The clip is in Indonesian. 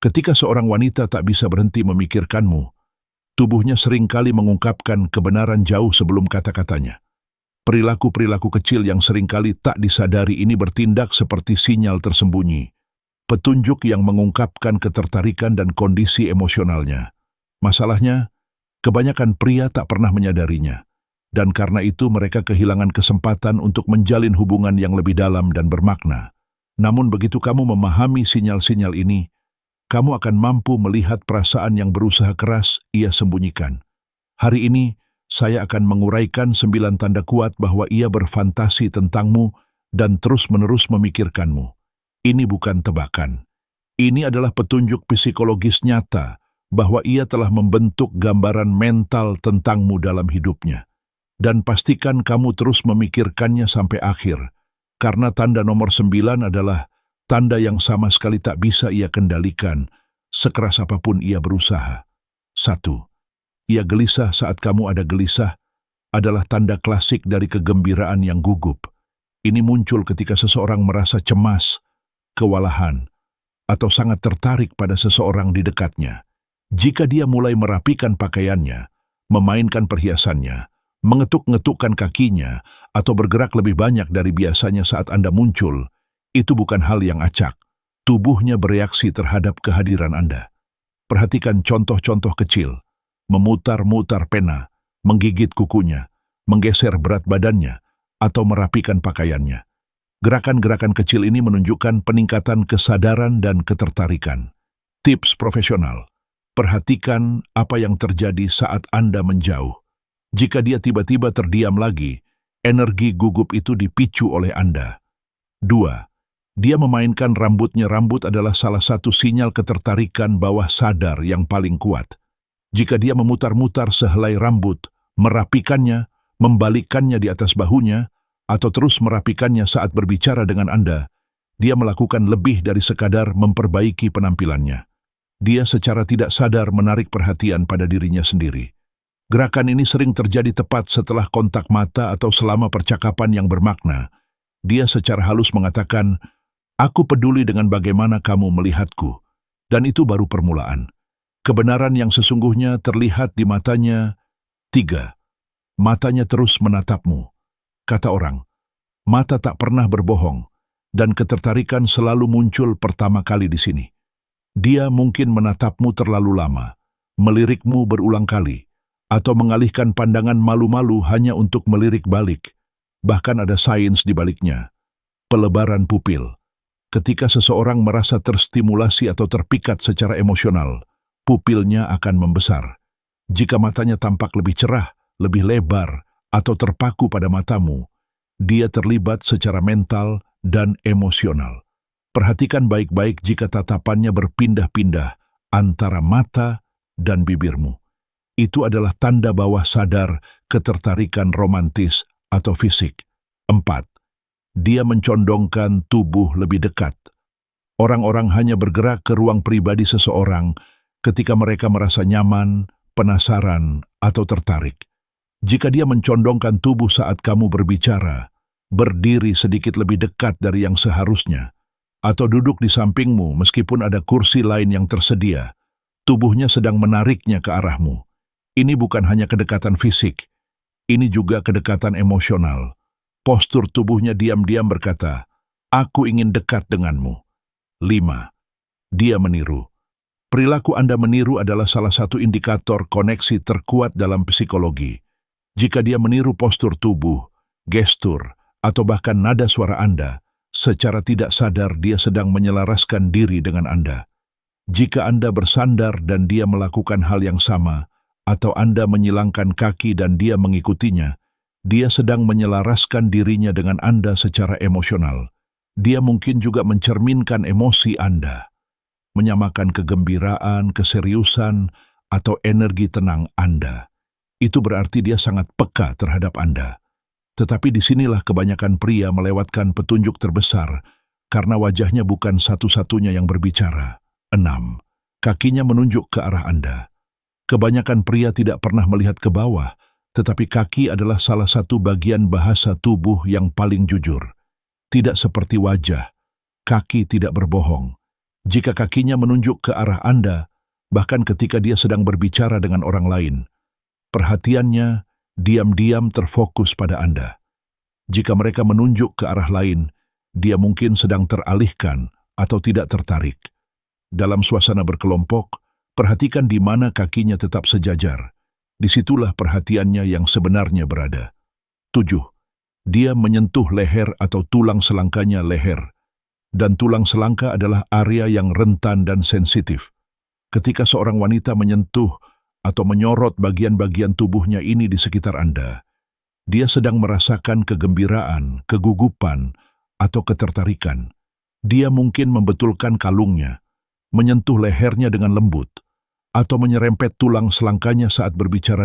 Ketika seorang wanita tak bisa berhenti memikirkanmu, tubuhnya seringkali mengungkapkan kebenaran jauh sebelum kata-katanya. Perilaku-perilaku kecil yang seringkali tak disadari ini bertindak seperti sinyal tersembunyi, petunjuk yang mengungkapkan ketertarikan dan kondisi emosionalnya. Masalahnya, kebanyakan pria tak pernah menyadarinya, dan karena itu mereka kehilangan kesempatan untuk menjalin hubungan yang lebih dalam dan bermakna. Namun begitu kamu memahami sinyal-sinyal ini, kamu akan mampu melihat perasaan yang berusaha keras ia sembunyikan. Hari ini, saya akan menguraikan 9 tanda kuat bahwa ia berfantasi tentangmu dan terus-menerus memikirkanmu. Ini bukan tebakan. Ini adalah petunjuk psikologis nyata bahwa ia telah membentuk gambaran mental tentangmu dalam hidupnya. Dan pastikan kamu terus memikirkannya sampai akhir, karena tanda nomor 9 adalah tanda yang sama sekali tak bisa ia kendalikan, sekeras apapun ia berusaha. 1. Ia gelisah saat kamu ada gelisah adalah tanda klasik dari kegembiraan yang gugup. Ini muncul ketika seseorang merasa cemas, kewalahan, atau sangat tertarik pada seseorang di dekatnya. Jika dia mulai merapikan pakaiannya, memainkan perhiasannya, mengetuk-ngetukkan kakinya, atau bergerak lebih banyak dari biasanya saat Anda muncul, itu bukan hal yang acak. Tubuhnya bereaksi terhadap kehadiran Anda. Perhatikan contoh-contoh kecil. Memutar-mutar pena, menggigit kukunya, menggeser berat badannya, atau merapikan pakaiannya. Gerakan-gerakan kecil ini menunjukkan peningkatan kesadaran dan ketertarikan. Tips profesional. Perhatikan apa yang terjadi saat Anda menjauh. Jika dia tiba-tiba terdiam lagi, energi gugup itu dipicu oleh Anda. 2. Dia memainkan rambutnya. Rambut adalah salah satu sinyal ketertarikan bawah sadar yang paling kuat. Jika dia memutar-mutar sehelai rambut, merapikannya, membalikkannya di atas bahunya, atau terus merapikannya saat berbicara dengan Anda, dia melakukan lebih dari sekadar memperbaiki penampilannya. Dia secara tidak sadar menarik perhatian pada dirinya sendiri. Gerakan ini sering terjadi tepat setelah kontak mata atau selama percakapan yang bermakna. Dia secara halus mengatakan, "Aku peduli dengan bagaimana kamu melihatku." Dan itu baru permulaan. Kebenaran yang sesungguhnya terlihat di matanya. 3. Matanya terus menatapmu. Kata orang, mata tak pernah berbohong, dan ketertarikan selalu muncul pertama kali di sini. Dia mungkin menatapmu terlalu lama, melirikmu berulang kali, atau mengalihkan pandangan malu-malu hanya untuk melirik balik. Bahkan ada sains di baliknya. Pelebaran pupil. Ketika seseorang merasa terstimulasi atau terpikat secara emosional, pupilnya akan membesar. Jika matanya tampak lebih cerah, lebih lebar, atau terpaku pada matamu, dia terlibat secara mental dan emosional. Perhatikan baik-baik jika tatapannya berpindah-pindah antara mata dan bibirmu. Itu adalah tanda bawah sadar ketertarikan romantis atau fisik. 4. Dia mencondongkan tubuh lebih dekat. Orang-orang hanya bergerak ke ruang pribadi seseorang ketika mereka merasa nyaman, penasaran, atau tertarik. Jika dia mencondongkan tubuh saat kamu berbicara, berdiri sedikit lebih dekat dari yang seharusnya, atau duduk di sampingmu meskipun ada kursi lain yang tersedia, tubuhnya sedang menariknya ke arahmu. Ini bukan hanya kedekatan fisik, ini juga kedekatan emosional. Postur tubuhnya diam-diam berkata, "Aku ingin dekat denganmu." 5. Dia meniru. Perilaku Anda meniru adalah salah satu indikator koneksi terkuat dalam psikologi. Jika dia meniru postur tubuh, gestur, atau bahkan nada suara Anda, secara tidak sadar dia sedang menyelaraskan diri dengan Anda. Jika Anda bersandar dan dia melakukan hal yang sama, atau Anda menyilangkan kaki dan dia mengikutinya, dia sedang menyelaraskan dirinya dengan Anda secara emosional. Dia mungkin juga mencerminkan emosi Anda, menyamakan kegembiraan, keseriusan, atau energi tenang Anda. Itu berarti dia sangat peka terhadap Anda. Tetapi disinilah kebanyakan pria melewatkan petunjuk terbesar, karena wajahnya bukan satu-satunya yang berbicara. 6. Kakinya menunjuk ke arah Anda. Kebanyakan pria tidak pernah melihat ke bawah, tetapi kaki adalah salah satu bagian bahasa tubuh yang paling jujur. Tidak seperti wajah, kaki tidak berbohong. Jika kakinya menunjuk ke arah Anda, bahkan ketika dia sedang berbicara dengan orang lain, perhatiannya diam-diam terfokus pada Anda. Jika mereka menunjuk ke arah lain, dia mungkin sedang teralihkan atau tidak tertarik. Dalam suasana berkelompok, perhatikan di mana kakinya tetap sejajar. Disitulah perhatiannya yang sebenarnya berada. 7. Dia menyentuh leher atau tulang selangkanya leher. Dan tulang selangka adalah area yang rentan dan sensitif. Ketika seorang wanita menyentuh atau menyorot bagian-bagian tubuhnya ini di sekitar Anda, dia sedang merasakan kegembiraan, kegugupan, atau ketertarikan. Dia mungkin membetulkan kalungnya, menyentuh lehernya dengan lembut, atau menyerempet tulang selangkanya saat berbicara